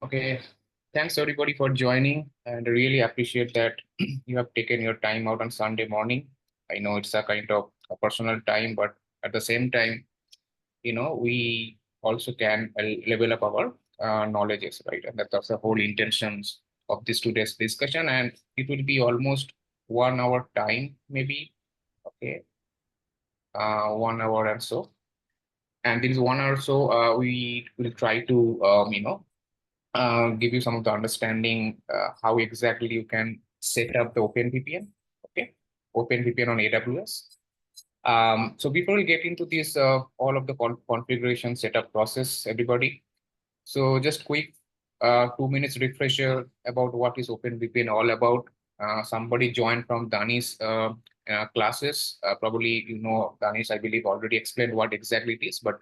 Okay, thanks everybody for joining, and I really appreciate that you have taken your time out on Sunday morning. I know it's a kind of a personal time, but at the same time, we also can level up our knowledges, right? And that's the whole intentions of this today's discussion, and it will be almost 1 hour time, maybe. Okay, 1 hour and so. And this 1 hour so, we will try to, give you some of the understanding how exactly you can set up the OpenVPN. Okay, OpenVPN on AWS. So before we get into this, all of the configuration setup process, everybody. So just quick 2 minutes refresher about what is OpenVPN all about. Somebody joined from Dani's classes. Probably Dani's, I believe, already explained what exactly it is, but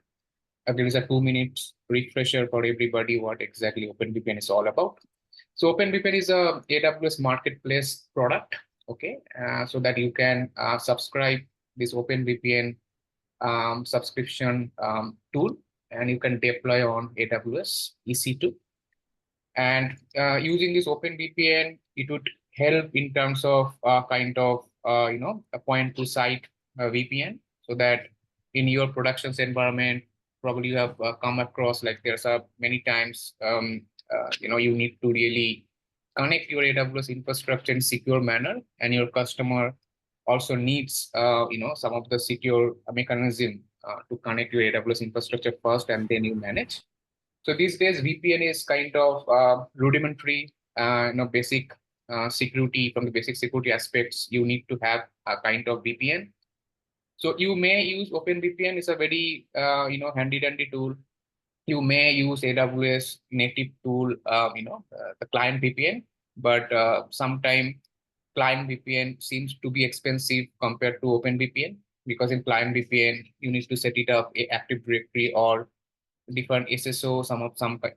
there is a 2 minutes refresher for everybody what exactly OpenVPN is all about. So OpenVPN is a AWS marketplace product, okay, so that you can subscribe this OpenVPN subscription tool, and you can deploy on AWS EC2. And using this OpenVPN, it would help in terms of a point to site VPN, so that in your productions environment, probably you have come across like there's a many times you need to really connect your AWS infrastructure in secure manner, and your customer also needs some of the secure mechanism to connect your AWS infrastructure first, and then you manage. So these days, VPN is kind of rudimentary, basic security. From the basic security aspects, you need to have a kind of VPN. So you may use OpenVPN. It's a very handy dandy tool. You may use AWS native tool, the client VPN, but sometime client VPN seems to be expensive compared to OpenVPN, because in client VPN you need to set it up a Active Directory or different SSO,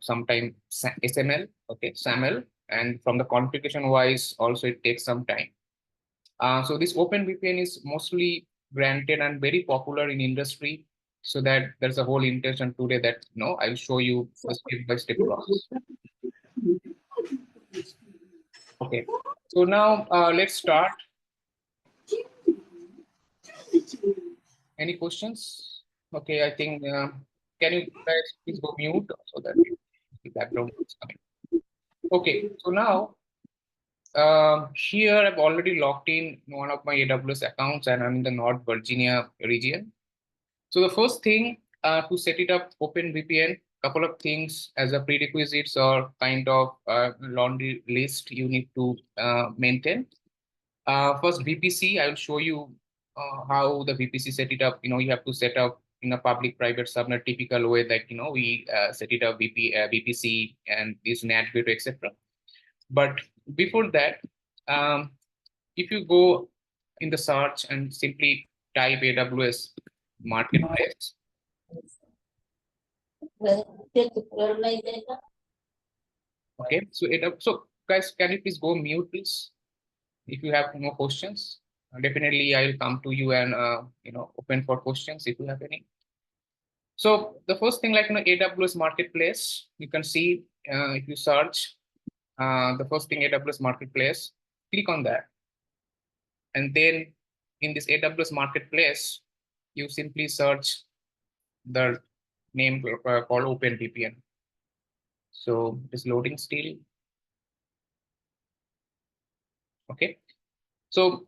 sometime SML, okay, SAML, and from the configuration wise, also it takes some time. So this OpenVPN is mostly granted and very popular in industry. So that there's a whole intention today that I'll show you the step-by-step process. Okay, so now let's start. Any questions? Okay, I think can you guys please go mute so that the background is coming. Okay, so now here I've already logged in one of my AWS accounts, and I'm in the North Virginia region. So the first thing to set it up OpenVPN, couple of things as a prerequisites or kind of laundry list you need to maintain. First, VPC, I'll show you how the VPC set it up. You have to set up in a public-private subnet typical way, like we set it up VPC and this NAT gateway, etc. But before that, if you go in the search and simply type AWS marketplace. Okay, so guys, can you please go mute, please? If you have more questions, definitely I will come to you and open for questions if you have any. So the first thing, like AWS marketplace, you can see if you search the first thing AWS marketplace, click on that. And then in this AWS marketplace, you simply search the name called OpenVPN. So it is loading still. Okay. So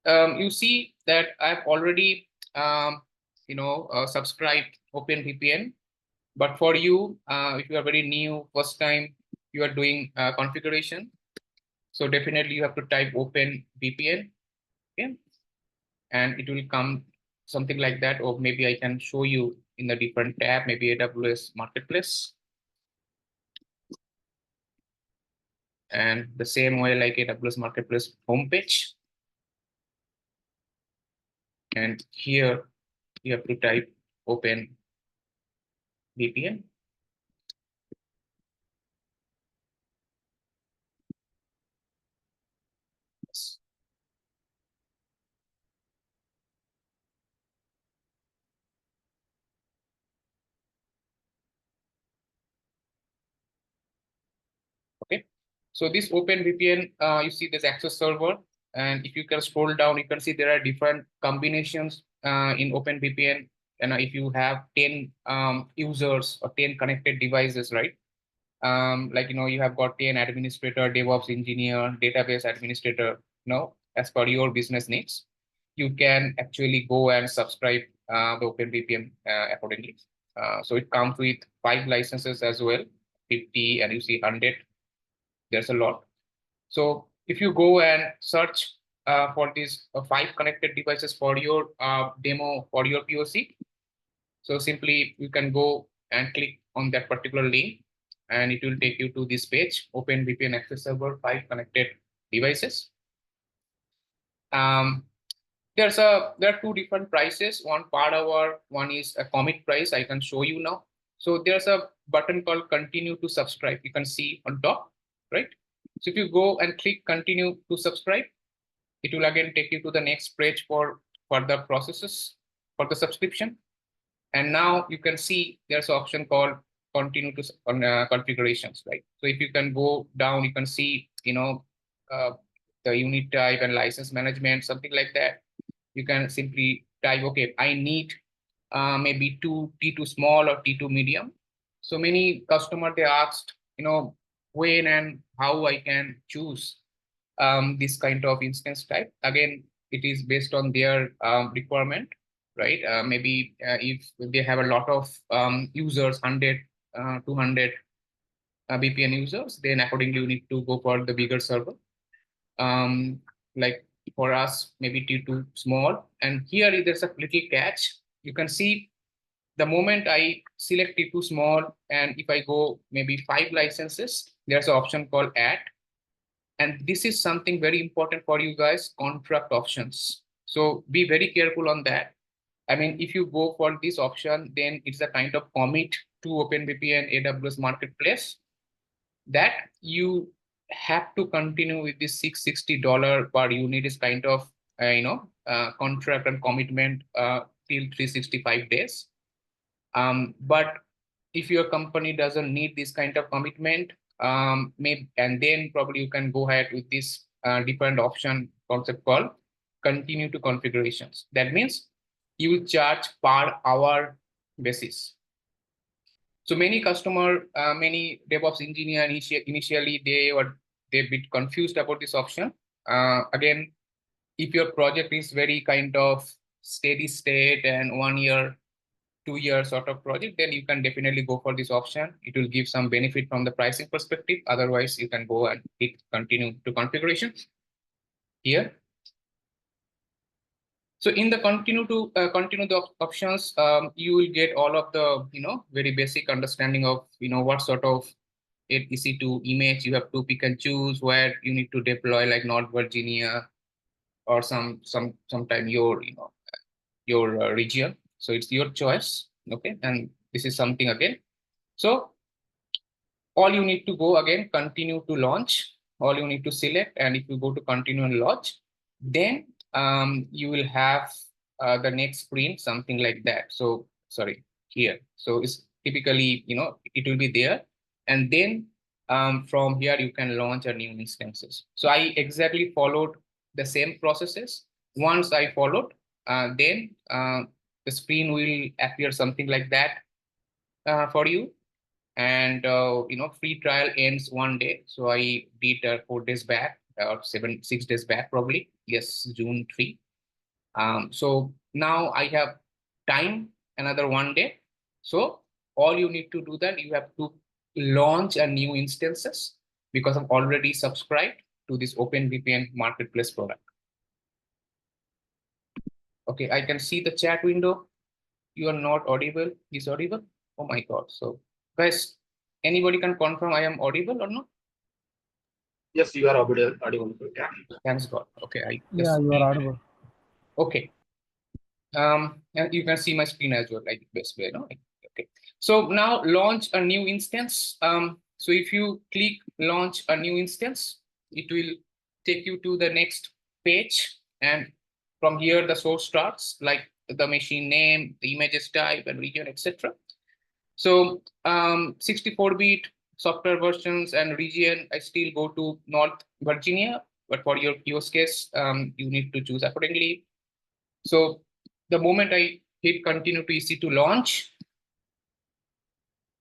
you see that I've already subscribed OpenVPN. But for you, if you are very new, first time you are doing configuration, so definitely you have to type OpenVPN. Okay. And it will come something like that, or maybe I can show you in a different tab, maybe AWS Marketplace. And the same way like AWS Marketplace homepage. And here you have to type OpenVPN. So this OpenVPN, you see this access server, and if you can scroll down, you can see there are different combinations in OpenVPN. And if you have 10 users or 10 connected devices, right? Like, you have got 10 administrator, DevOps engineer, database administrator, as per your business needs, you can actually go and subscribe the OpenVPN accordingly. So it comes with 5 licenses as well, 50, and you see 100. There's a lot. So if you go and search for these 5 connected devices for your demo, for your POC, so simply you can go and click on that particular link, and it will take you to this page, OpenVPN Access Server, 5 connected devices. There are 2 different prices. One per hour, one is a commit price. I can show you now. So there's a button called continue to subscribe. You can see on top, right? So if you go and click continue to subscribe, it will again take you to the next page for further processes for the subscription. And now you can see there's an option called continue to configurations, right? So if you can go down, you can see, the unit type and license management, something like that. You can simply type, okay, I need maybe T2 small or T2 medium. So many customer, they asked, when and how I can choose this kind of instance type. Again, it is based on their requirement, right? Maybe if they have a lot of users, 100, 200 VPN users, then accordingly you need to go for the bigger server. Like for us, maybe T2 small. And here there's a little catch. You can see the moment I select T2 small, and if I go maybe 5 licenses, there's an option called add. And this is something very important for you guys, contract options. So be very careful on that. I mean, if you go for this option, then it's a kind of commit to OpenVPN AWS Marketplace that you have to continue with this $660 per unit is kind of, contract and commitment till 365 days. But if your company doesn't need this kind of commitment, maybe, and then probably you can go ahead with this different option concept called continue to configurations. That means you will charge per hour basis. So many customer, many DevOps engineer initially they bit confused about this option. Again, if your project is very kind of steady state and 1 year, 2 year sort of project, then you can definitely go for this option. It will give some benefit from the pricing perspective. Otherwise, you can go and hit continue to configuration here. So in the continue the options, you will get all of the very basic understanding of what sort of EC2 image you have to pick and choose, where you need to deploy, like North Virginia or sometime your region. So it's your choice, okay? And this is something again. So all you need to go again, continue to launch. All you need to select, and if you go to continue and launch, then you will have the next screen, something like that. So sorry, here. So it's typically, it will be there, and then from here you can launch a new instances. So I exactly followed the same processes. Once I followed, then the screen will appear something like that for you. And free trial ends 1 day. So I did 4 days back, or 6 days back probably. Yes, June 3. So now I have time another 1 day. So all you need to do then, you have to launch a new instances, because I'm already subscribed to this OpenVPN marketplace product. Okay, I can see the chat window. You are not audible. Is audible? Oh my God. So guys, anybody can confirm I am audible or not? Yes, you are audible. Thanks God. Okay, Yeah, you are audible. Okay. And you can see my screen as well, like best way, no? Okay. So now launch a new instance. So if you click launch a new instance, it will take you to the next page, and from here the source starts, like the machine name, the images type and region, etc. So 64-bit software versions and region, I still go to North Virginia, but for your use case, you need to choose accordingly. So the moment I hit continue to EC2 launch,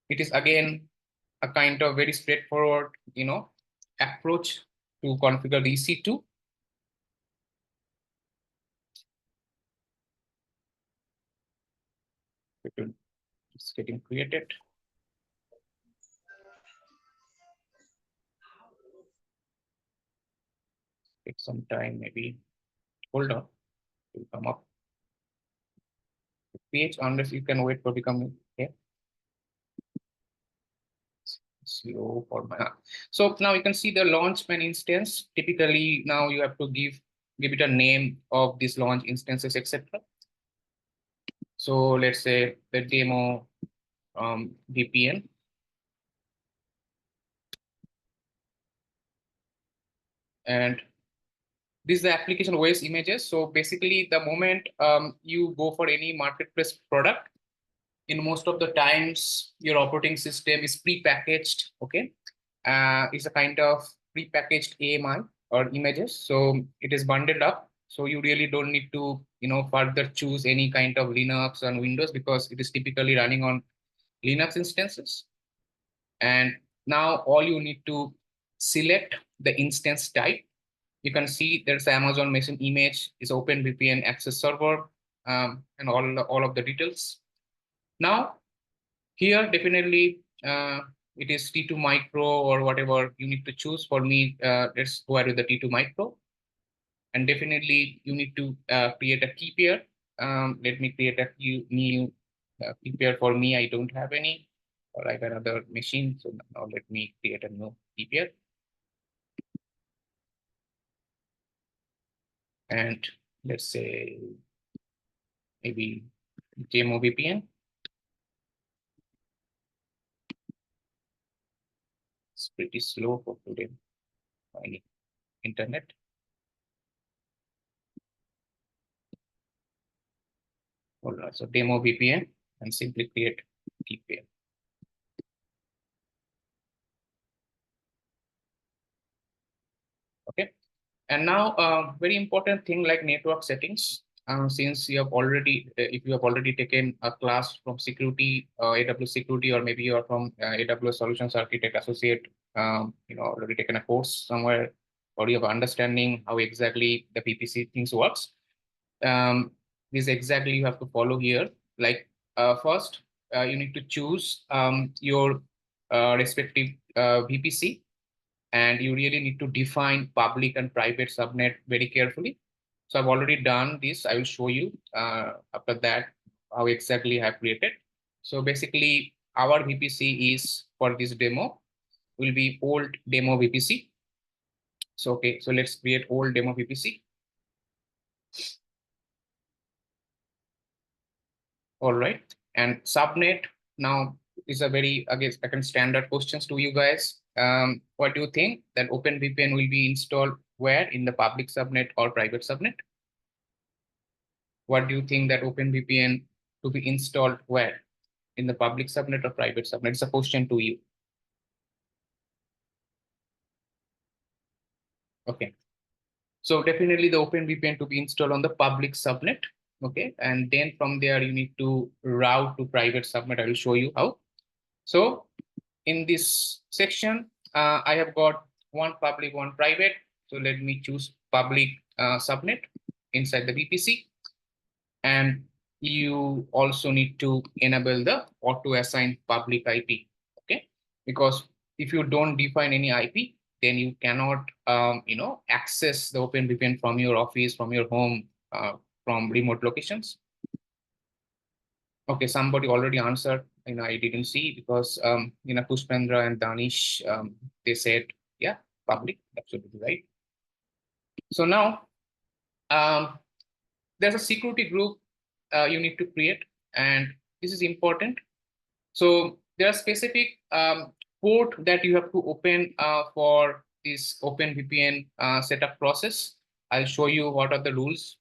it is again a kind of very straightforward, approach to configure the EC2. It's getting created. Take some time, maybe. Hold on, it will come up. PH unless you can wait for becoming okay. Slow for my. So now you can see the launchman instance. Typically, now you have to give it a name of these launch instances, etc. So let's say the demo VPN. And this is the application OS images. So basically, the moment you go for any marketplace product, in most of the times, your operating system is pre-packaged. Okay, it's a kind of pre-packaged AMI or images. So it is bundled up. So you really don't need to, further choose any kind of Linux and Windows because it is typically running on Linux instances. And now all you need to select the instance type. You can see there's Amazon machine image, is OpenVPN access server, and all of the details. Now, here definitely it is T2 micro or whatever you need to choose. For me, let's go ahead with the T2 micro. And definitely you need to create a key pair. Let me create a new key pair for me. I don't have any, or I have another machine. So now let me create a new key pair. And let's say maybe demo VPN. It's pretty slow for today. I need internet. Hold on. So demo VPN and simply create key pair. Okay. And now, very important thing like network settings. Since you have already, if you have already taken a class from security, AWS security, or maybe you are from AWS Solutions Architect Associate, already taken a course somewhere, or you have understanding how exactly the PPC things works. This exactly you have to follow here. Like first, you need to choose your respective VPC. And you really need to define public and private subnet very carefully. So I've already done this. I will show you after that how exactly I have created. So basically, our VPC is for this demo will be old demo VPC. So okay, so let's create old demo VPC. All right, and subnet now is a very again standard questions to you guys. What do you think that OpenVPN will be installed where in the public subnet or private subnet? What do you think that OpenVPN to be installed where? In the public subnet or private subnet? It's a question to you. Okay. So definitely the OpenVPN to be installed on the public subnet. Okay. And then from there, you need to route to private subnet. I will show you how. So in this section, I have got one public, one private. So let me choose public subnet inside the VPC. And you also need to enable the auto assign public IP. Okay, because if you don't define any IP, then you cannot access the OpenVPN from your office, from your home, from remote locations. Okay, somebody already answered. I didn't see because Pushpendra and Danish, they said yeah, public. Absolutely right. So now there's a security group you need to create, and this is important. So there are specific port that you have to open for this OpenVPN setup process. I'll show you what are the rules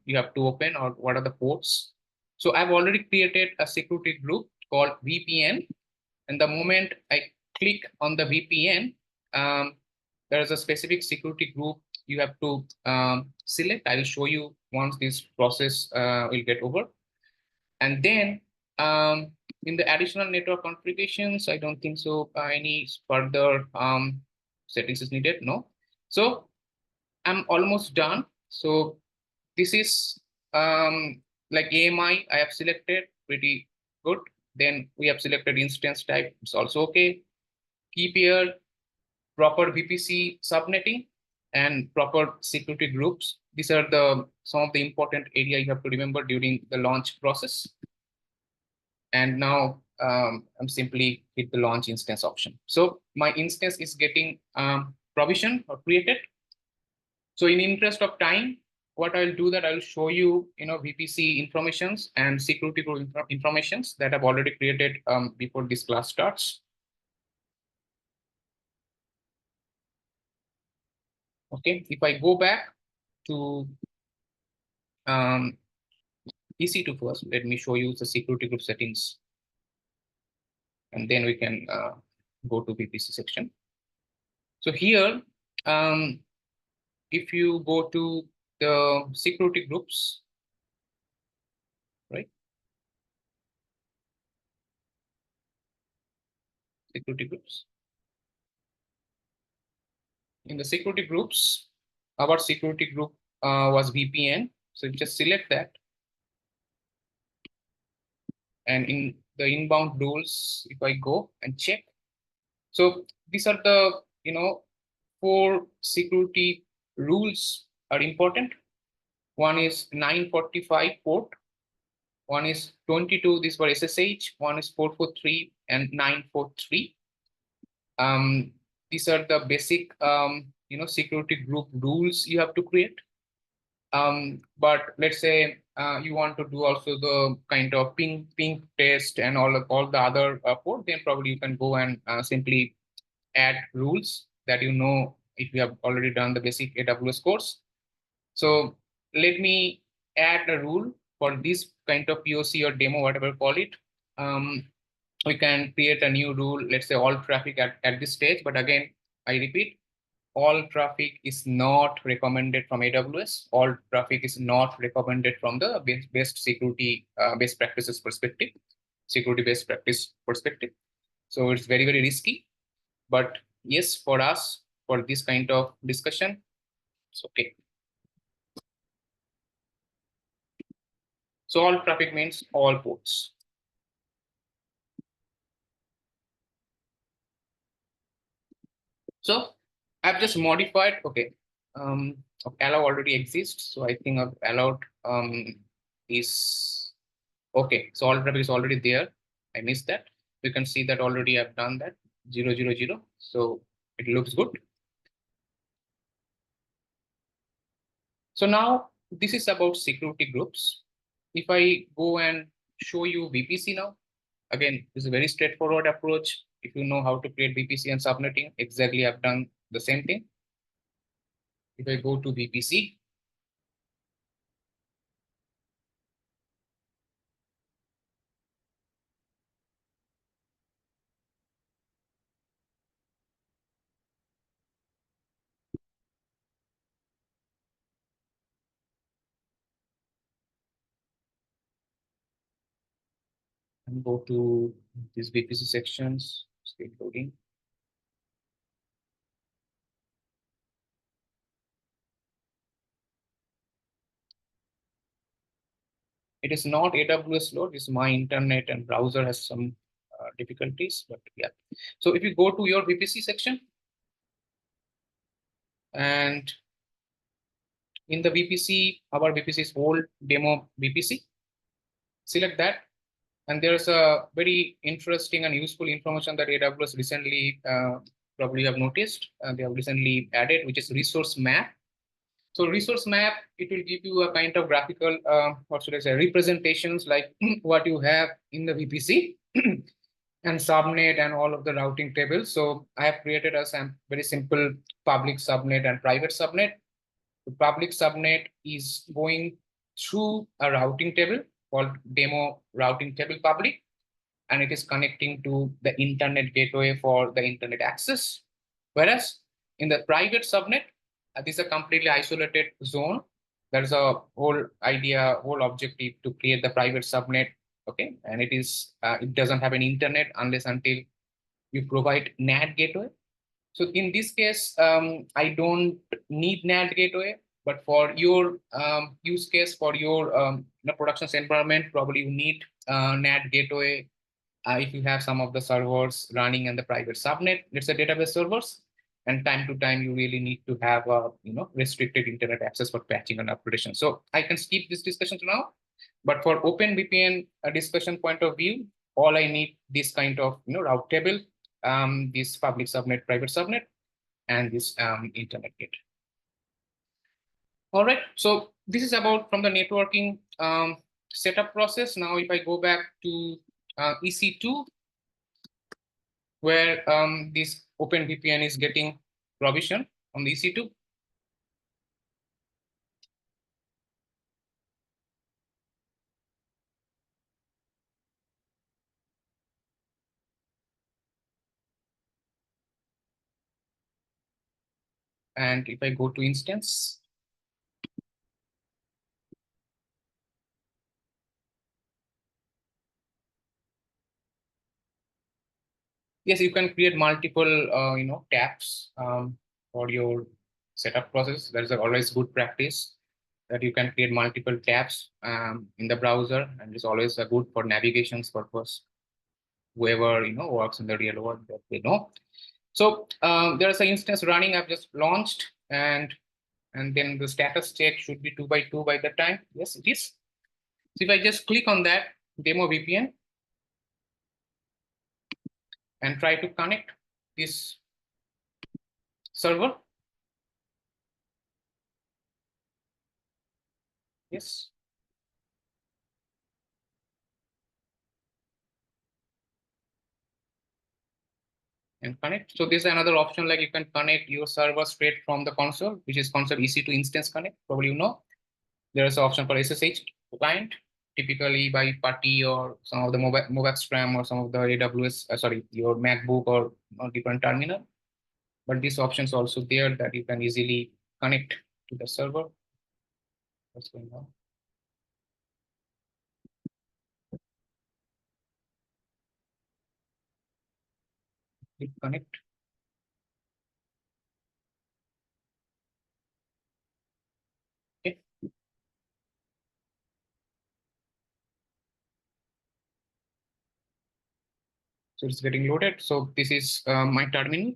you have to open or what are the ports. So I've already created a security group called VPN. And the moment I click on the VPN, there is a specific security group you have to select. I will show you once this process will get over. And then in the additional network configurations, I don't think so any further settings is needed. No. So I'm almost done. So this is like AMI I have selected, pretty good. Then we have selected instance type, it's also okay. Key pair, proper VPC subnetting, and proper security groups. These are some of the important area you have to remember during the launch process. And now I'm simply hit the launch instance option. So my instance is getting provisioned or created. So in interest of time, what I'll do that I'll show you, VPC informations and security group informations that I've already created before this class starts. Okay, if I go back to EC2 first, let me show you the security group settings, and then we can go to VPC section. So here, if you go to the security groups, right? Security groups. In the security groups, our security group was VPN. So you just select that. And in the inbound rules, if I go and check, so these are the, 4 security rules are important. One is 945 port. One is 22, this for SSH. One is 443 and 943. These are the basic, security group rules you have to create. But let's say you want to do also the kind of ping test and all the other port, then probably you can go and simply add rules that if you have already done the basic AWS course. So let me add a rule for this kind of POC or demo, whatever call it. We can create a new rule, let's say all traffic at this stage. But again, I repeat, all traffic is not recommended from AWS. All traffic is not recommended from the best security best practices perspective, security best practice perspective. So it's very, very risky. But yes, for us, for this kind of discussion, it's okay. So all traffic means all ports. So I've just modified, okay, allow already exists. So I think of allowed is okay. So all traffic is already there. I missed that. You can see that already I've done that 000. So it looks good. So now this is about security groups. If I go and show you VPC now, again, this is a very straightforward approach. If you know how to create VPC and subnetting, exactly I've done the same thing. If I go to VPC, and go to these VPC sections, state loading. It is not AWS load, it's my internet and browser has some difficulties, but yeah. So if you go to your VPC section, and in the VPC, our VPC is old demo VPC, select that. And there's a very interesting and useful information that AWS recently probably have noticed. They have recently added, which is resource map. So resource map, it will give you a kind of graphical, what should I say, representations like what you have in the VPC and subnet and all of the routing tables. So I have created a very simple public subnet and private subnet. The public subnet is going through a routing table called demo routing table public. and it is connecting to the internet gateway for the internet access. Whereas in the private subnet, this is a completely isolated zone. There's a whole idea, whole objective to create the private subnet. Okay, and it doesn't have an internet unless until you provide NAT gateway. So in this case, I don't need NAT gateway, but for your use case, for your production environment, probably you need NAT gateway if you have some of the servers running in the private subnet, let's say database servers, and time to time you really need to have a restricted internet access for patching and upgradation. So I can skip this discussion now, but for OpenVPN discussion point of view, all I need this kind of route table, this public subnet, private subnet, and this internet gate. All right, so this is about from the networking setup process. Now, if I go back to EC2, where this OpenVPN is getting provision on the EC2. And if I go to instance, yes, you can create multiple, tabs for your setup process. That is always good practice that you can create multiple tabs in the browser, and it's always good for navigations purpose. Whoever works in the real world, that they know. So there's an instance running. I've just launched, and then the status check should be 2 by 2 by the time. Yes, it is. So if I just click on that demo VPN and try to connect this server. Yes. And connect. So this is another option, like you can connect your server straight from the console, which is console EC2 instance connect. Probably there is an option for SSH client, typically by PuTTY or some of the MobaXTram or some of the AWS, your MacBook or different terminal. But this option is also there that you can easily connect to the server. What's going on? Click connect. Okay. So it's getting loaded. So this is my terminal.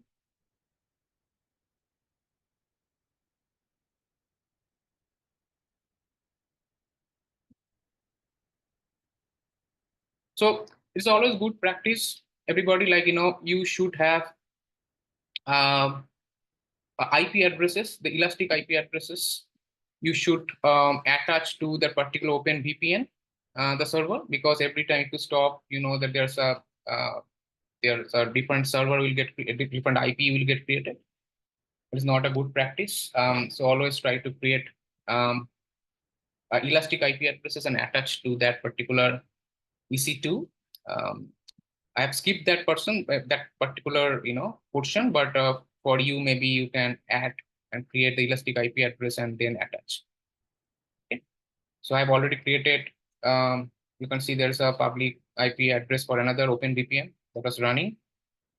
So it's always good practice. Everybody, you should have IP addresses, the elastic IP addresses. You should attach to that particular Open VPN, the server, because every time you stop, that there's a different server will get a different IP will get created. It's not a good practice. So always try to create elastic IP addresses and attach to that particular EC2. I have skipped that particular portion, but for you, maybe you can add and create the elastic IP address and then attach. Okay. So I've already created. You can see there's a public IP address for another OpenVPN that was running.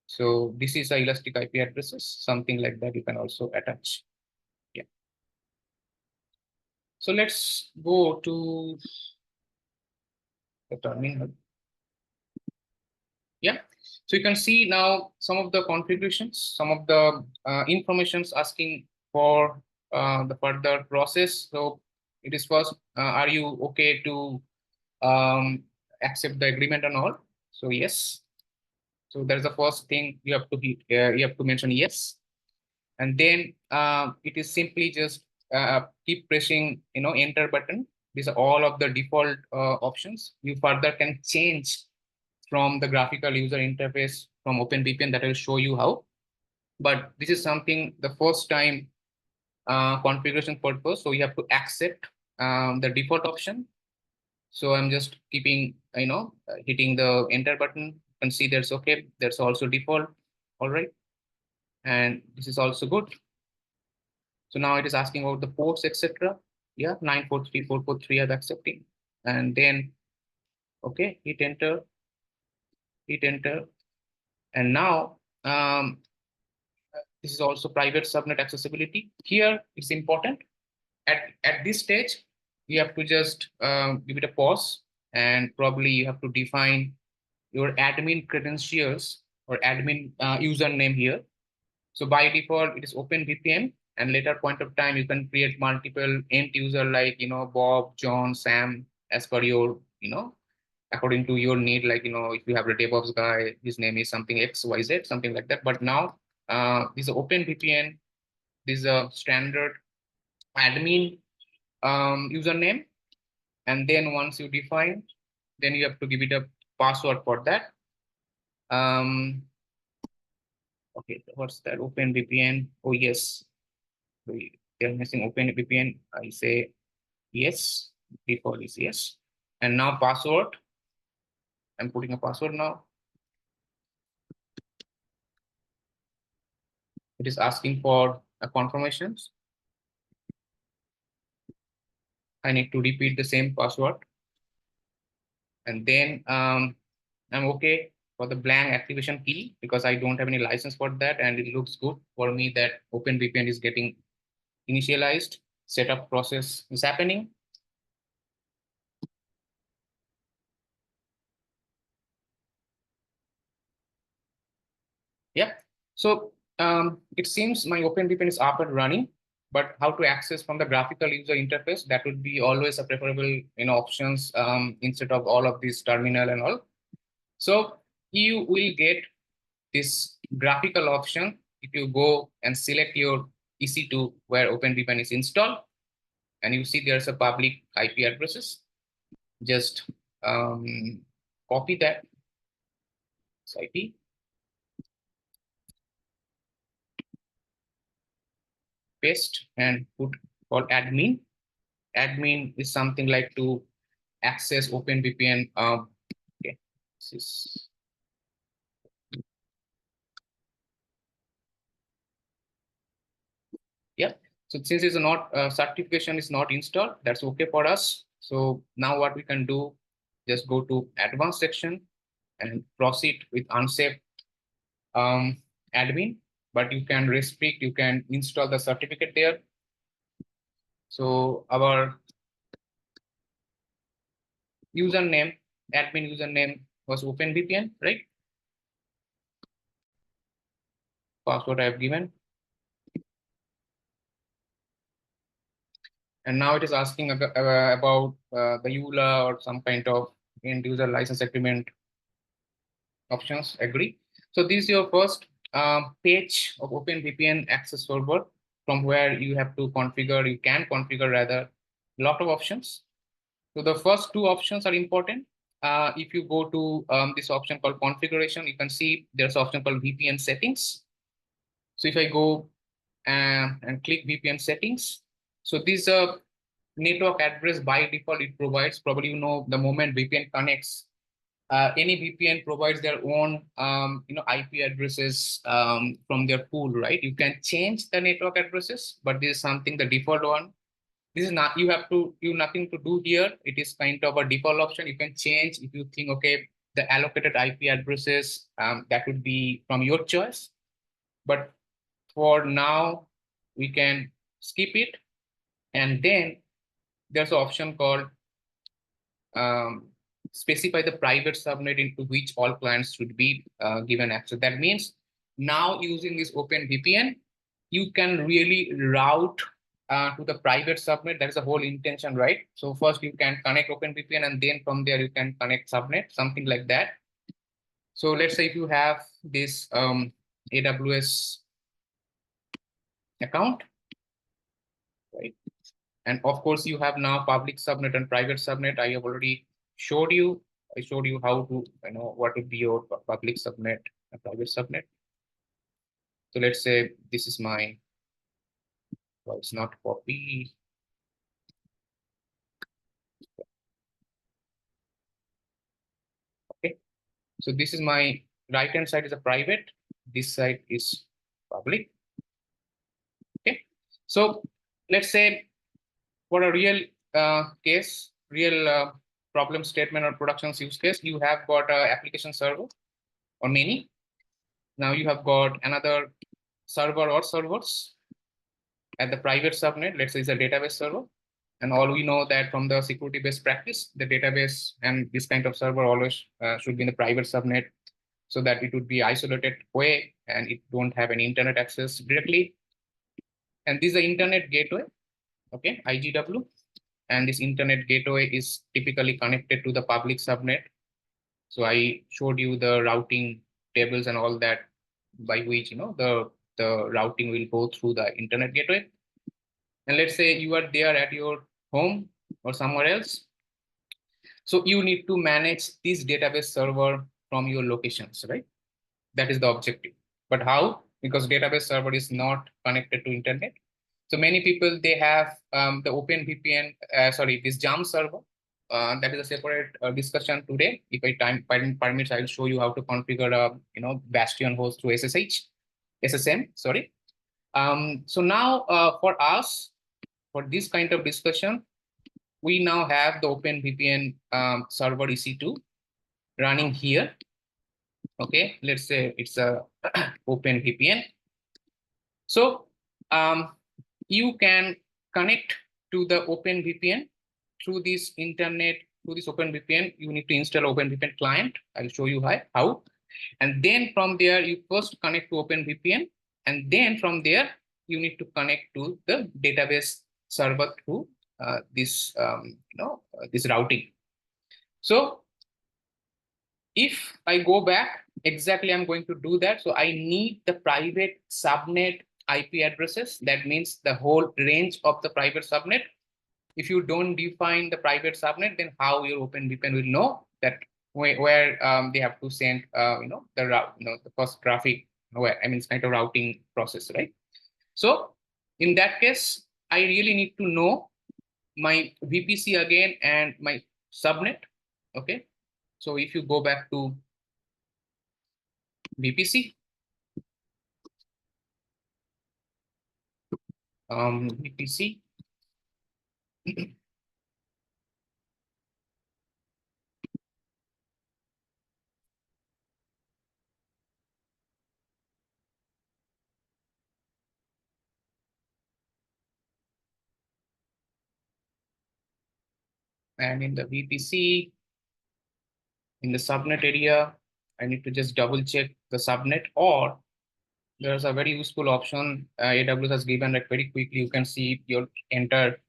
So this is a elastic IP addresses, something like that you can also attach. Yeah. So let's go to the terminal. Yeah. So you can see now some of the configurations, some of the informations asking for the further process. So it is first, are you okay to accept the agreement and all? So yes. So that's the first thing you have to you have to mention yes, and then it is simply just keep pressing enter button. These are all of the default options. You further can change from the graphical user interface from OpenVPN that will show you how. But this is something the first time configuration purpose. So you have to accept the default option. So I'm just keeping, hitting the enter button. You can see that's okay. That's also default. All right. And this is also good. So now it is asking about the ports, etc. Yeah, 943.443 I'm accepting. And then, okay, hit enter. And now, this is also private subnet accessibility. Here, it's important. At this stage, you have to just give it a pause, and probably you have to define your admin credentials or admin username here. So by default, it is OpenVPN, and later point of time, you can create multiple end user like, Bob, John, Sam, as per your, according to your need, like, if you have a DevOps guy, his name is something XYZ, something like that. But now, this is OpenVPN, this is a standard admin username. And then once you define, then you have to give it a password for that. Okay, what's that? OpenVPN. Oh, yes. They're missing OpenVPN. I say yes. Default is yes. And now password. I'm putting a password now. It is asking for a confirmations. I need to repeat the same password. And then I'm okay for the blank activation key because I don't have any license for that. And it looks good for me that OpenVPN is getting initialized. Setup process is happening. Yeah. So it seems my OpenVPN is up and running, but how to access from the graphical user interface, that would be always a preferable options instead of all of this terminal and all. So you will get this graphical option if you go and select your EC2 where OpenVPN is installed, and you see there's a public IP addresses. Just copy that IP, paste, and put called admin. Admin is something like to access OpenVPN. Okay, this is yeah. So since it's not certification is not installed, that's okay for us. So now what we can do, just go to advanced section and proceed with unsafe um, admin. But you can restrict, you can install the certificate there. So our username, admin username was OpenVPN, right? Password I have given. And now it is asking about the EULA or some kind of end user license agreement options. Agree. So this is your first page of OpenVPN access server, from where you have to configure, you can configure rather a lot of options. So the first two options are important. If you go to this option called configuration, you can see there's an option called VPN settings. So if I go and click VPN settings, so this network address by default it provides. Probably the moment VPN connects, any VPN provides their own IP addresses from their pool, right? You can change the network addresses, but this is something the default one. This is not, you nothing to do here. It is kind of a default option. You can change if you think, okay, the allocated IP addresses that would be from your choice. But for now, we can skip it. And then there's an option called specify the private subnet into which all clients should be given access. That means now using this OpenVPN, you can really route to the private subnet. That is the whole intention, right? So first you can connect OpenVPN, and then from there you can connect subnet, something like that. So let's say if you have this AWS account, right? And of course, you have now public subnet and private subnet. I have already showed you. I showed you how to, what would be your public subnet and private subnet. So let's say this is my, well, it's not copy. So this is my right hand side is a private, this side is public. Okay, so let's say for a real case, real problem statement or production use case, you have got a application server or many. Now you have got another server or servers at the private subnet. Let's say it's a database server. And all we know that from the security based practice, the database and this kind of server always should be in the private subnet, so that it would be isolated way and it don't have any internet access directly. And this is the internet gateway, okay, IGW. And this internet gateway is typically connected to the public subnet. So I showed you the routing tables and all that, by which the routing will go through the internet gateway. And let's say you are there at your home or somewhere else. So you need to manage this database server from your locations, right? That is the objective. But how? Because database server is not connected to internet. So many people, they have the OpenVPN, this JAM server. That is a separate discussion today. If I time permits, I'll show you how to configure a bastion host through SSM. Sorry. So now for us, for this kind of discussion, we now have the OpenVPN server EC2 running here. Okay, let's say it's a OpenVPN. So you can connect to the OpenVPN through this internet, through this OpenVPN. You need to install OpenVPN client. I'll show you how. And then from there, you first connect to OpenVPN. And then from there, you need to connect to the database server through this routing. So if I go back, exactly I'm going to do that. So I need the private subnet IP addresses. That means the whole range of the private subnet. If you don't define the private subnet, then how your OpenVPN will know that where they have to send the route, the first traffic, where it's kind of routing process, right? So in that case, I really need to know my VPC again and my subnet. Okay, so if you go back to VPC, VPC. And in the VPC, in the subnet area, I need to just double check the subnet, or there's a very useful option AWS has given, like very quickly you can see your entire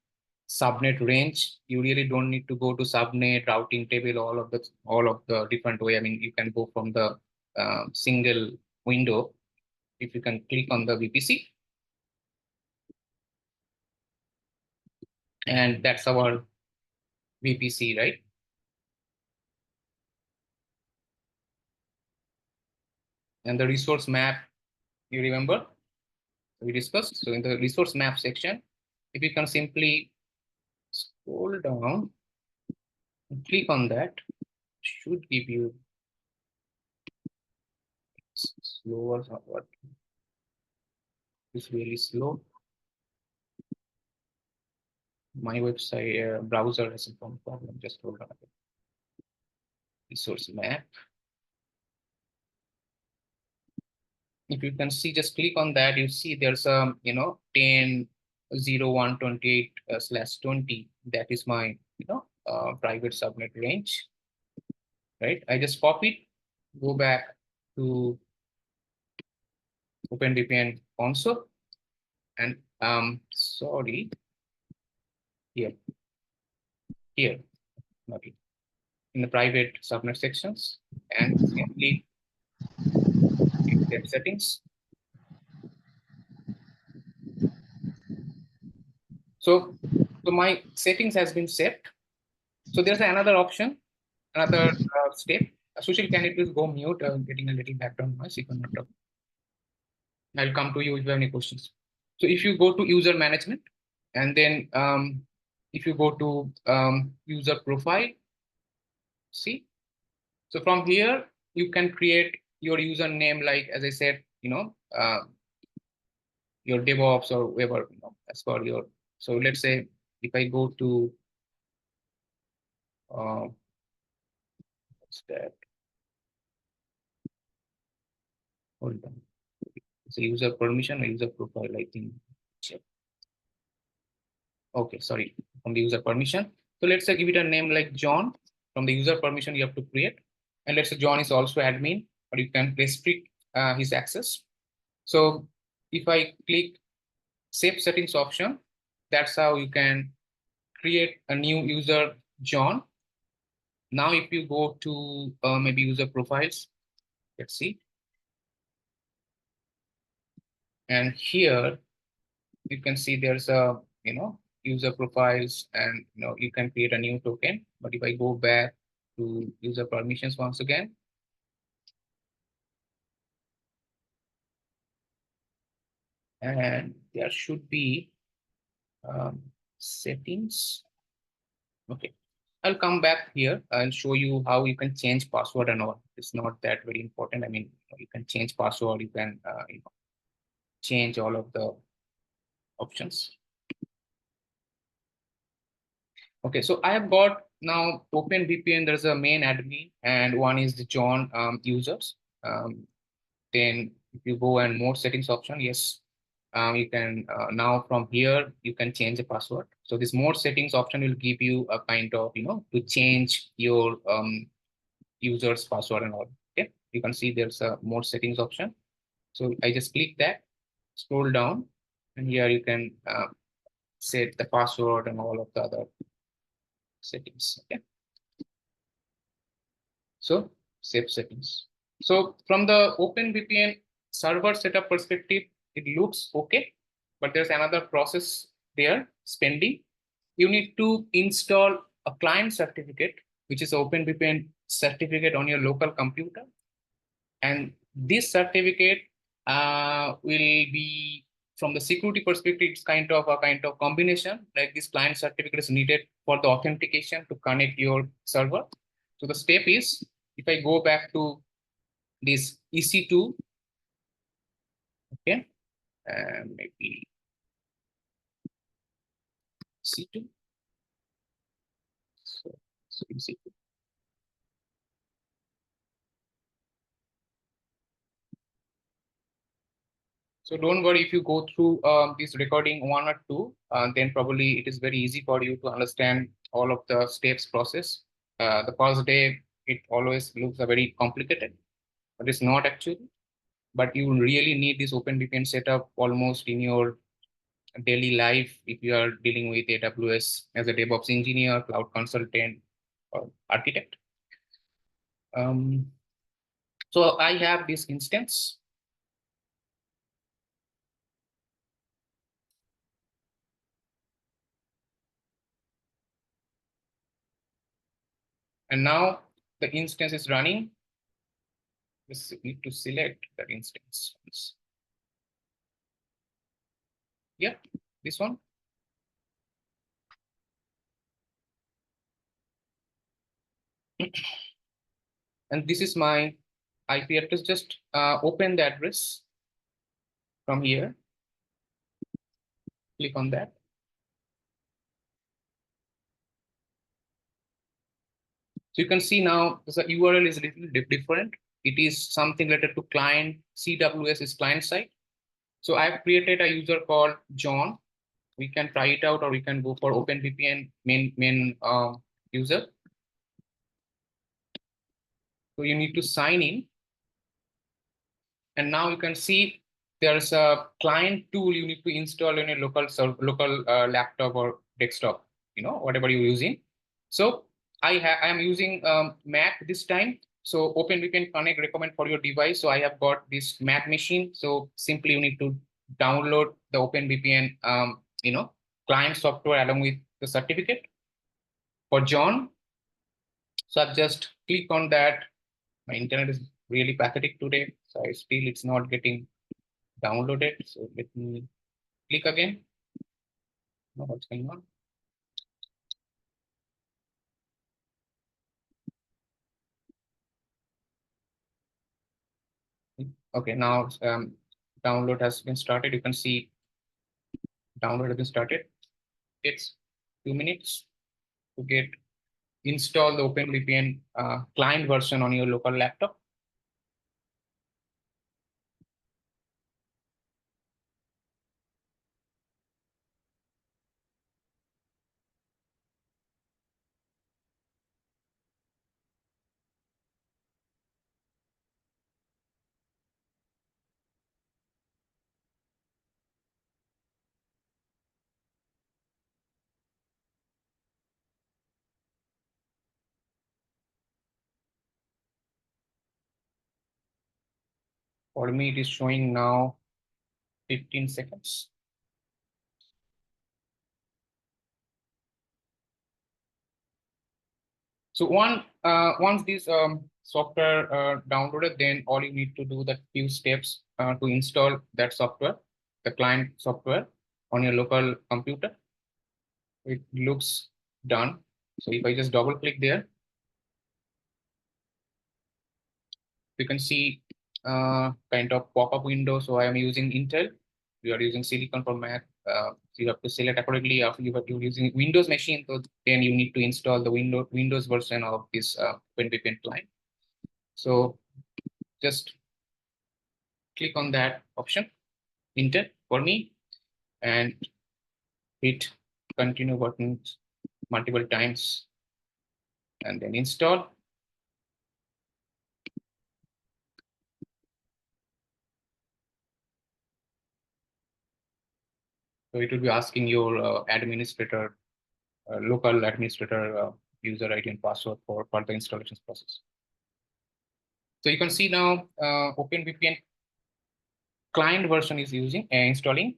subnet range. You really don't need to go to subnet routing table, all of the different way. You can go from the single window. If you can click on the VPC, and that's our VPC, right? And the resource map, you remember we discussed. So in the resource map section, if you can simply scroll down and click on that, should give you slower or what is really slow. My website browser has some problem. Just hold on. Resource map. If you can see, just click on that. You see there's a 10.0128/20. That is my private subnet range. Right. I just copy it. Go back to OpenVPN console, and sorry, here, not here, in the private subnet sections, and simply get settings. So my settings has been set. So there's another option, another step. Sushil, can you please go mute? Getting a little background noise. You cannot talk. I'll come to you if you have any questions. So if you go to user management, and then if you go to user profile, see. So from here, you can create your username, like as I said, your DevOps or whatever, as per your. So let's say if I go to what's that? Hold on. It's a user permission or user profile, I think. Check. Okay, sorry, from the user permission. So let's say give it a name like John. From the user permission, you have to create. And let's say John is also admin, or you can restrict his access. So if I click save settings option, that's how you can create a new user, John. Now, if you go to maybe user profiles, let's see. And here you can see there's a, user profiles, and, you can create a new token. But if I go back to user permissions once again, and there should be settings. Okay, I'll come back here. I'll show you how you can change password and all. It's not that very important. I mean, you can change password, you can change all of the options. Okay, so I have got now Open VPN. There's a main admin, and one is the John users. Then if you go and more settings option, yes, you can now from here you can change the password. So this more settings option will give you a kind of to change your user's password and all. Okay, you can see there's a more settings option. So I just click that, scroll down, and here you can set the password and all of the other settings. Okay, so save settings. So from the OpenVPN server setup perspective, it looks okay, but there's another process there, spending. You need to install a client certificate, which is OpenVPN certificate on your local computer. And this certificate will be, from the security perspective, it's kind of a combination. Like this client certificate is needed for the authentication to connect your server. So the step is, if I go back to this EC2, okay, and maybe C2. So EC2. So don't worry if you go through this recording one or two, then probably it is very easy for you to understand all of the steps process. The first day, it always looks very complicated, but it's not actually. But you really need this OpenVPN setup almost in your daily life if you are dealing with AWS as a DevOps engineer, cloud consultant, or architect. So I have this instance. And now the instance is running. Just need to select that instance. Yeah, this one. And this is my IP address. Just open the address from here. Click on that. So you can see now the URL is a little different. It is something related to client. CWS is client side. So I've created a user called John. We can try it out, or we can go for OpenVPN main user. So you need to sign in. And now you can see there's a client tool you need to install in a local laptop or desktop, whatever you're using. So I am using Mac this time. So OpenVPN Connect recommend for your device. So I have got this Mac machine. So simply you need to download the OpenVPN client software along with the certificate. For John, so I've just click on that. My internet is really pathetic today, so it's not getting downloaded. So let me click again. Know what's going on. Okay, now download has been started. You can see download has been started. It's 2 minutes to get install the OpenVPN client version on your local laptop. For me, it is showing now 15 seconds. So once this software downloaded, then all you need to do the few steps to install that software, the client software on your local computer. It looks done. So if I just double click there, you can see kind of pop-up window. So I am using Intel. You are using Silicon for Mac. So you have to select accordingly. After you're using Windows machine, so then you need to install the Windows version of this OpenVPN client. So just click on that option, Intel for me, and hit continue button multiple times, and then install. So it will be asking your administrator, local administrator user ID and password for the installation process. So you can see now OpenVPN client version is using installing.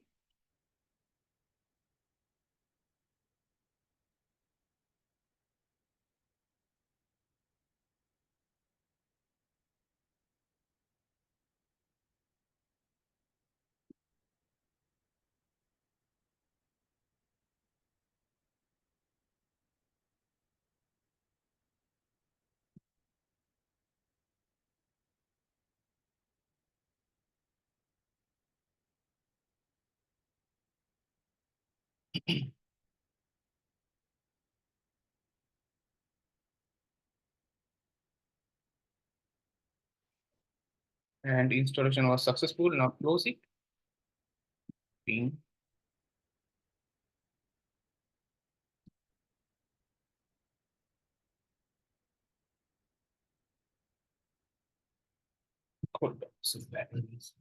And installation was successful. Now close it. Ping. Hold on. So that is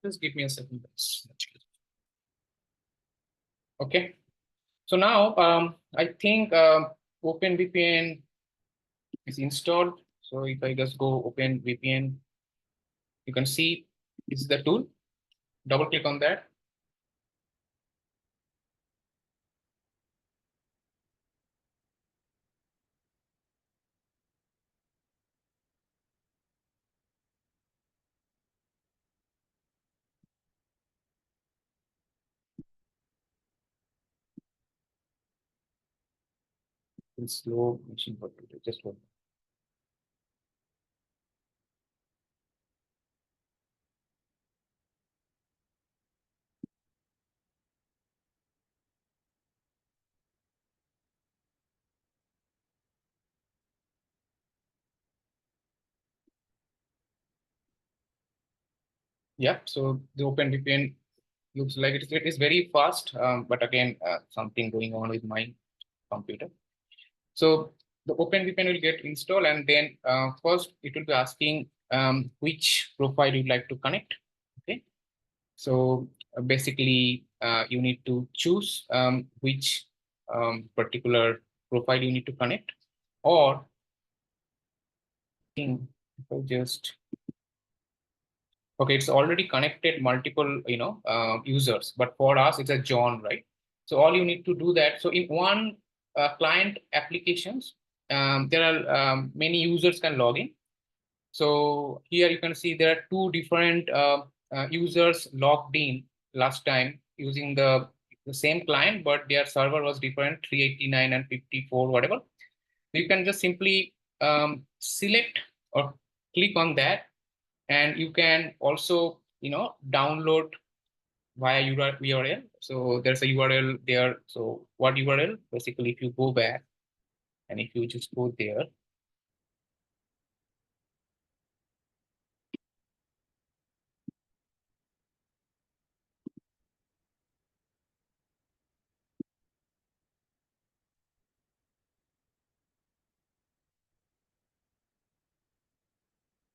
just give me a second. Okay. So now I think OpenVPN is installed. So if I just go OpenVPN, you can see this is the tool. Double click on that. It's slow machine for just one. Yeah, so the OpenVPN looks like it is very fast, but again, something going on with my computer. So the OpenVPN will get installed, and then first it will be asking which profile you'd like to connect. Okay, so basically you need to choose which particular profile you need to connect, or I think if I just okay, it's already connected multiple users, but for us it's a John, right? So all you need to do that. So in one client applications, there are many users can log in. So here you can see there are two different users logged in last time using the same client, but their server was different, 389 and 54, whatever. You can just simply select or click on that, and you can also, download via URL. So there's a URL there. So what URL? Basically, if you go back and if you just go there,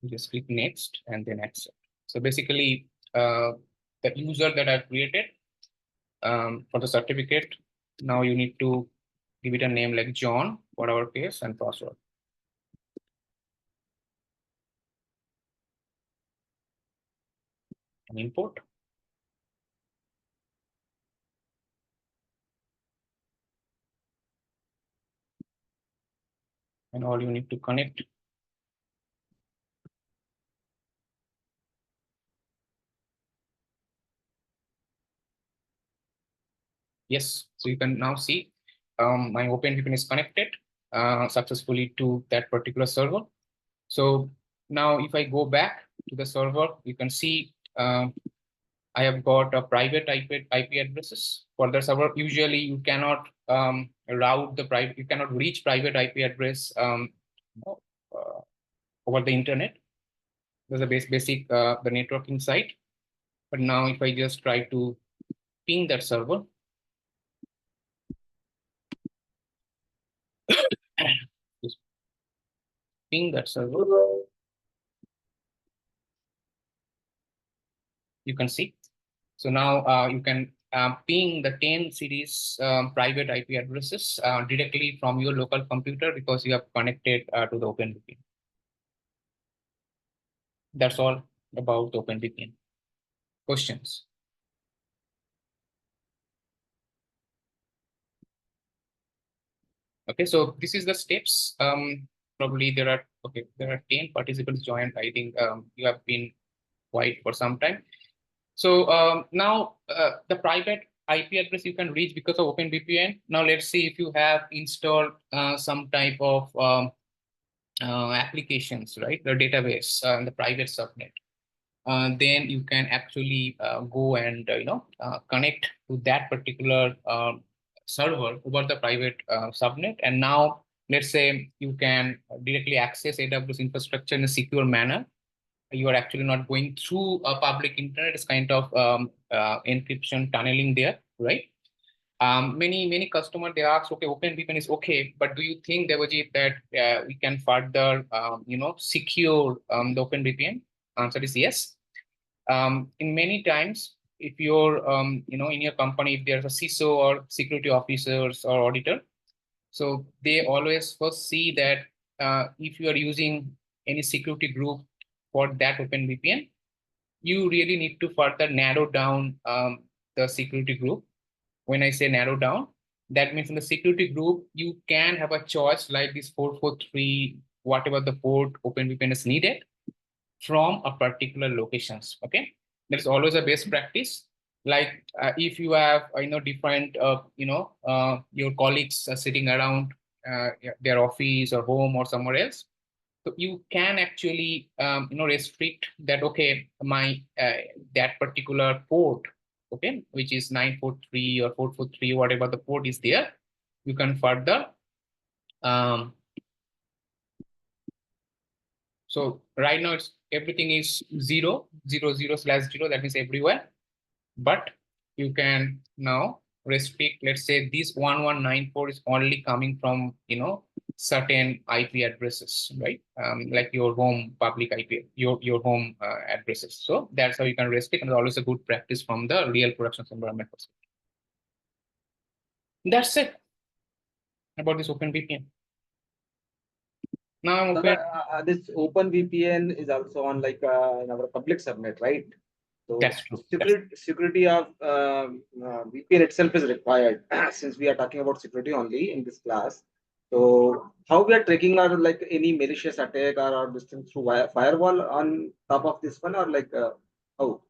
you just click next and then accept. So basically, the user that I've created for the certificate, now you need to give it a name like John for our case and password. And import. And all you need to connect. Yes, so you can now see my OpenVPN is connected successfully to that particular server. So now if I go back to the server, you can see I have got a private IP addresses for the server. Usually you cannot route the private, you cannot reach private IP address over the internet. There's a basic the networking site. But now if I just try to ping that server, just ping that server, you can see. So now you can ping the 10 series private IP addresses directly from your local computer because you have connected to the OpenVPN. That's all about OpenVPN. Questions? Okay, so this is the steps. Probably there are 10 participants joined. I think you have been quiet for some time. So now the private IP address you can reach because of OpenVPN. Now let's see if you have installed some type of applications, right? The database and the private subnet. Then you can actually go and connect to that particular server over the private subnet. And now let's say you can directly access AWS infrastructure in a secure manner. You are actually not going through a public internet. It's kind of encryption tunneling there, right? Many customers, they ask, okay, OpenVPN is okay, but do you think, Devajit, that we can further secure the OpenVPN? Answer is yes. In many times, if you're in your company, if there's a CISO or security officers or auditor, so they always first see that if you are using any security group for that OpenVPN, you really need to further narrow down the security group. When I say narrow down, that means in the security group, you can have a choice like this 443, whatever the port OpenVPN is needed from a particular locations. Okay, that is always a best practice. Like if you have different your colleagues are sitting around their office or home or somewhere else, so you can actually restrict that. Okay, my that particular port, okay, which is 943 or 443, whatever the port is there, you can further so right now it's everything is 000/0. That means everywhere. But you can now restrict, let's say this 1194 is only coming from certain IP addresses, right? Like your home public IP, your home addresses. So that's how you can restrict, and it's always a good practice from the real production environment perspective. That's it about this OpenVPN. Now I'm So this OpenVPN is also on like in our public subnet, right? So That's true. security of VPN itself is required since we are talking about security only in this class. So how we are tracking our like any malicious attack or this thing through firewall on top of this one, or like how?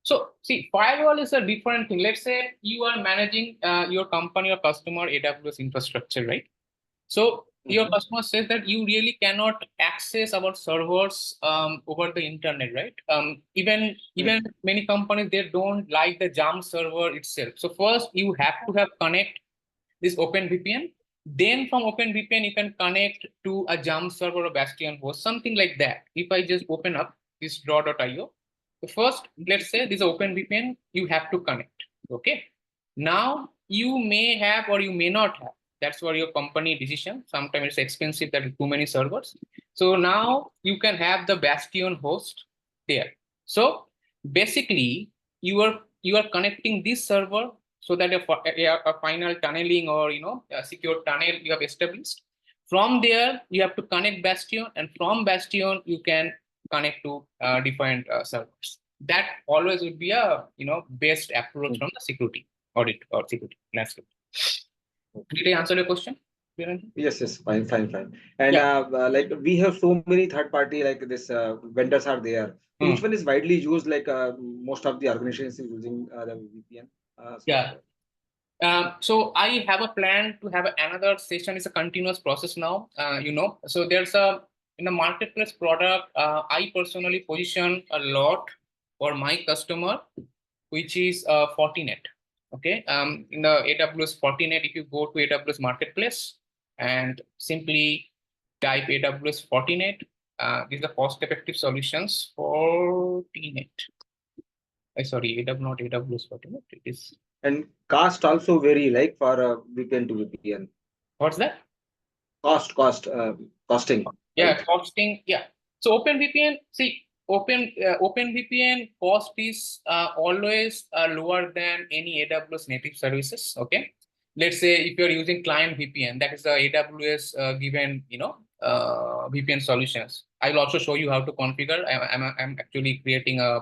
So see, firewall is a different thing. Let's say you are managing your company or customer AWS infrastructure, right? So your customer says that you really cannot access our servers over the internet, right? Even many companies, they don't like the jump server itself. So first you have to have connect this OpenVPN. Then from OpenVPN you can connect to a jump server or bastion host, something like that. If I just open up this draw.io, so first let's say this is OpenVPN, you have to connect. Okay. Now you may have or you may not have. That's for your company decision. Sometimes it's expensive, that is too many servers. So now you can have the bastion host there. So basically you are connecting this server so that a final tunneling or a secure tunnel you have established. From there you have to connect bastion, and from bastion you can connect to different servers. That always would be a best approach from the security audit or security landscape. Did I answer your question? Yes, fine. And like we have so many third party like this vendors are there. So which one is widely used? Like most of the organizations is using the VPN. Yeah. So I have a plan to have another session. It's a continuous process now. So there's in the marketplace product. I personally position a lot for my customer, which is Fortinet. Okay. In the AWS Fortinet, if you go to AWS Marketplace and simply type AWS Fortinet, these are cost-effective solutions for Fortinet. Sorry, not AWS Fortinet. It is. And cost also vary like for VPN to VPN. What's that? Costing. Yeah, Right? costing. Yeah. So OpenVPN, see, OpenVPN cost is always lower than any AWS native services. Okay. Let's say if you're using client VPN, that is the AWS given, VPN solutions. I will also show you how to configure. I'm actually creating a,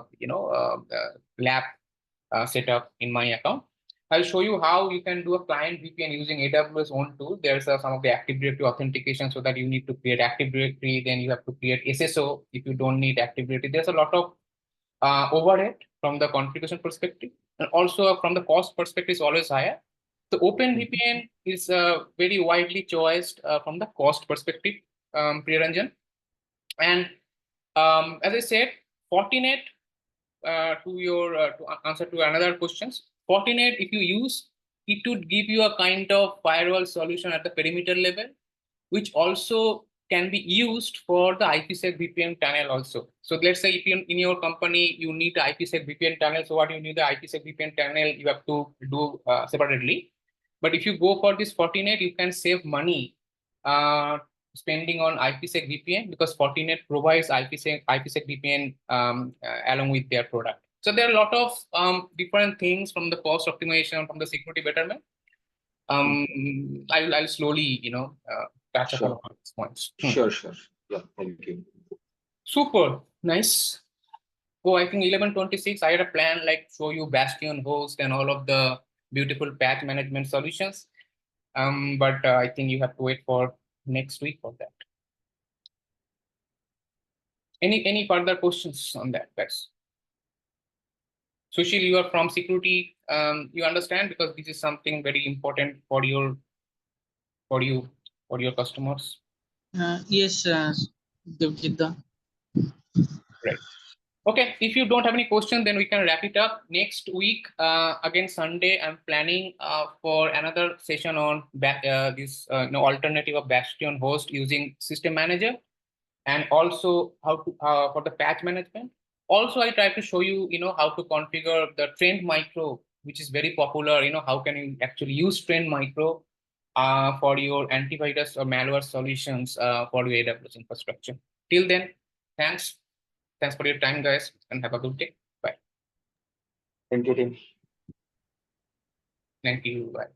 lab setup in my account. I'll show you how you can do a client VPN using AWS own tool. There's some of the Active Directory authentication, so that you need to create Active Directory, then you have to create SSO if you don't need Active Directory. There's a lot of overhead from the configuration perspective, and also from the cost perspective is always higher. So OpenVPN is very widely choiced from the cost perspective, Priyaranjan. And as I said, Fortinet, to answer to another questions, Fortinet, if you use, it would give you a kind of firewall solution at the perimeter level, which also can be used for the IPSec VPN tunnel also. So let's say if in your company you need the IPSec VPN tunnel, so what you need the IPSec VPN tunnel, you have to do separately. But if you go for this Fortinet, you can save money spending on IPSec VPN, because Fortinet provides IPSec VPN along with their product. So there are a lot of different things from the cost optimization, from the security betterment. I'll slowly, touch upon all these points. Sure. Yeah, thank you. Super nice. Oh, I think 11:26. I had a plan like show you Bastion host and all of the beautiful patch management solutions. But I think you have to wait for next week for that. Any further questions on that, guys? Sushil, you are from security. You understand, because this is something very important for your customers. Yes, Devjita. Right. Okay, if you don't have any question, then we can wrap it up. Next week, again Sunday, I'm planning for another session on this alternative of Bastion host using System Manager, and also how to for the patch management. Also, I try to show you, how to configure the Trend Micro, which is very popular. How can you actually use Trend Micro for your antivirus or malware solutions for your AWS infrastructure. Till then, thanks. Thanks for your time, guys, and have a good day. Bye. Thank you, team. Thank you. Bye.